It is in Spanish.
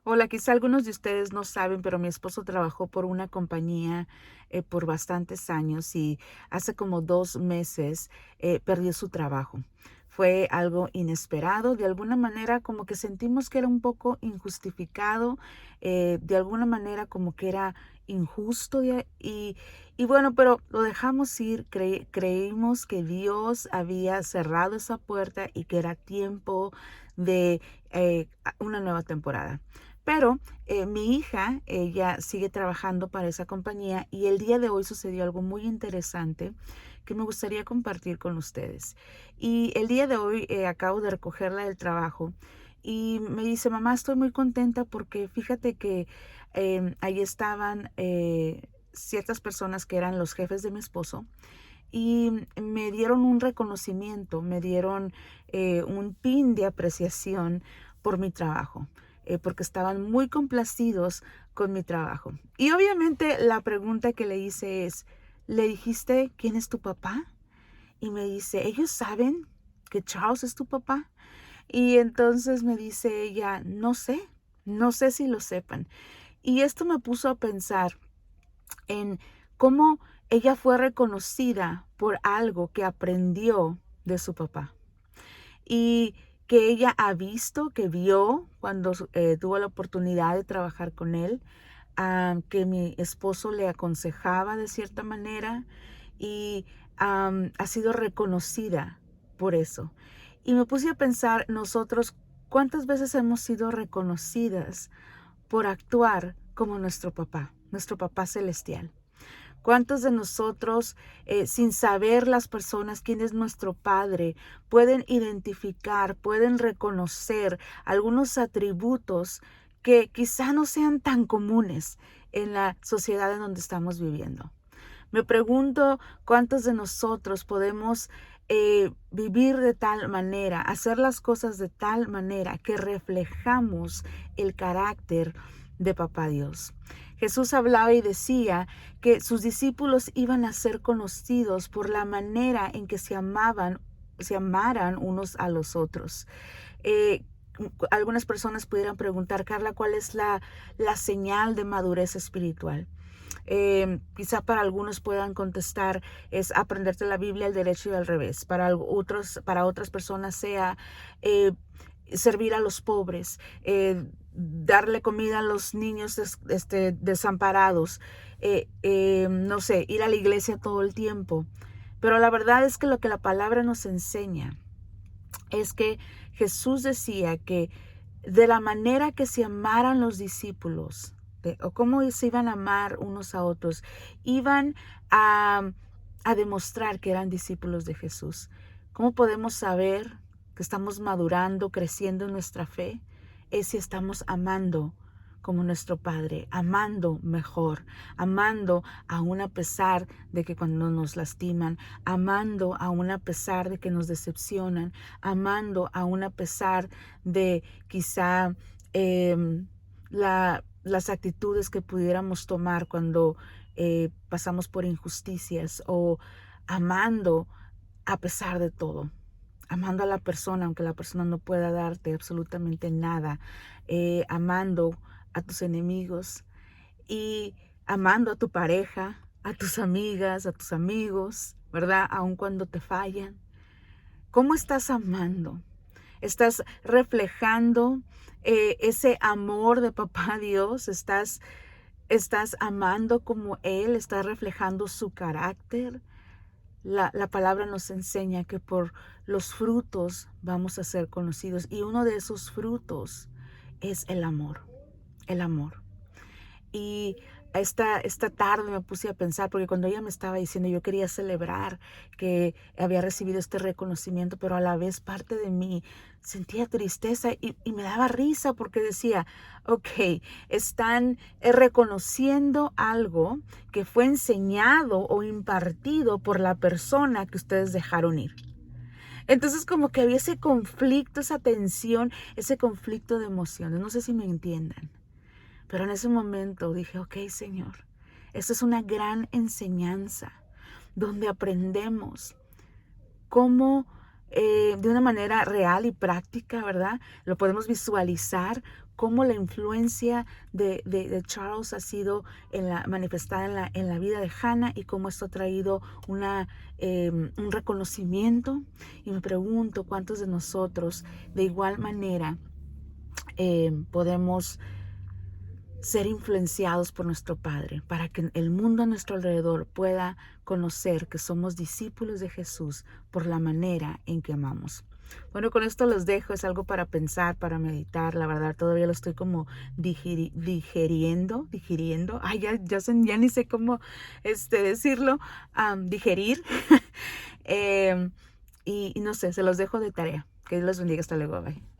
Hola, quizá algunos de ustedes no saben, pero mi esposo trabajó por una compañía por bastantes años y hace como 2 meses perdió su trabajo. Fue algo inesperado, de alguna manera como que sentimos que era un poco injustificado, de alguna manera como que era injusto y bueno, pero lo dejamos ir, creímos que Dios había cerrado esa puerta y que era tiempo de una nueva temporada. Pero mi hija, ella sigue trabajando para esa compañía y el día de hoy sucedió algo muy interesante que me gustaría compartir con ustedes. Y el día de hoy acabo de recogerla del trabajo y me dice, mamá, estoy muy contenta porque fíjate que ahí estaban ciertas personas que eran los jefes de mi esposo y me dieron un reconocimiento, me dieron un pin de apreciación por mi trabajo, porque estaban muy complacidos con mi trabajo. Y obviamente la pregunta que le hice es, ¿le dijiste quién es tu papá? Y me dice, ¿ellos saben que Charles es tu papá? Y entonces me dice ella, no sé si lo sepan. Y esto me puso a pensar en cómo ella fue reconocida por algo que aprendió de su papá y que ella ha visto, que vio cuando tuvo la oportunidad de trabajar con él, que mi esposo le aconsejaba de cierta manera y ha sido reconocida por eso. Y me puse a pensar nosotros cuántas veces hemos sido reconocidas por actuar como nuestro papá celestial. ¿Cuántos de nosotros, sin saber las personas quién es nuestro Padre, pueden identificar, pueden reconocer algunos atributos que quizá no sean tan comunes en la sociedad en donde estamos viviendo? Me pregunto cuántos de nosotros podemos vivir de tal manera, hacer las cosas de tal manera que reflejamos el carácter de Papá Dios. Jesús hablaba y decía que sus discípulos iban a ser conocidos por la manera en que se amaran unos a los otros. Eh, Algunas personas pudieran preguntar, Carla, ¿cuál es la señal de madurez espiritual? Quizá para algunos puedan contestar es aprenderte la Biblia al derecho y al revés. Para otras personas sea eh, servir a los pobres, darle comida a los niños desamparados, no sé, ir a la iglesia todo el tiempo. Pero la verdad es que lo que la palabra nos enseña es que Jesús decía que de la manera que se amaran los discípulos, o cómo se iban a amar unos a otros, iban a, a demostrar que eran discípulos de Jesús. ¿Cómo podemos saber que estamos madurando, creciendo en nuestra fe? Es si estamos amando como nuestro Padre, amando mejor, amando aún a pesar de que cuando nos lastiman, amando aún a pesar de que nos decepcionan, amando aún a pesar de quizá las actitudes que pudiéramos tomar cuando pasamos por injusticias o amando a pesar de todo. Amando a la persona, aunque la persona no pueda darte absolutamente nada, amando a tus enemigos y amando a tu pareja, a tus amigas, a tus amigos, ¿verdad? Aun cuando te fallan. ¿Cómo estás amando? ¿Estás reflejando ese amor de Papá Dios? ¿Estás amando como Él? ¿Estás reflejando su carácter? La palabra nos enseña que por los frutos vamos a ser conocidos y uno de esos frutos es el amor, el amor. Y esta tarde me puse a pensar, porque cuando ella me estaba diciendo, yo quería celebrar que había recibido este reconocimiento, pero a la vez parte de mí sentía tristeza y me daba risa porque decía, ok, están reconociendo algo que fue enseñado o impartido por la persona que ustedes dejaron ir. Entonces como que había ese conflicto, esa tensión, ese conflicto de emociones. No sé si me entiendan. Pero en ese momento dije, ok, Señor, esta es una gran enseñanza donde aprendemos cómo de una manera real y práctica, ¿verdad? Lo podemos visualizar cómo la influencia de Charles ha sido manifestada en la vida de Hannah y cómo esto ha traído un reconocimiento. Y me pregunto cuántos de nosotros de igual manera podemos ser influenciados por nuestro Padre, para que el mundo a nuestro alrededor pueda conocer que somos discípulos de Jesús por la manera en que amamos. Bueno, con esto los dejo, es algo para pensar, para meditar, la verdad todavía lo estoy como digiriendo, ay, ya ni sé cómo decirlo, digerir, y no sé, se los dejo de tarea. Que Dios los bendiga, hasta luego, bye.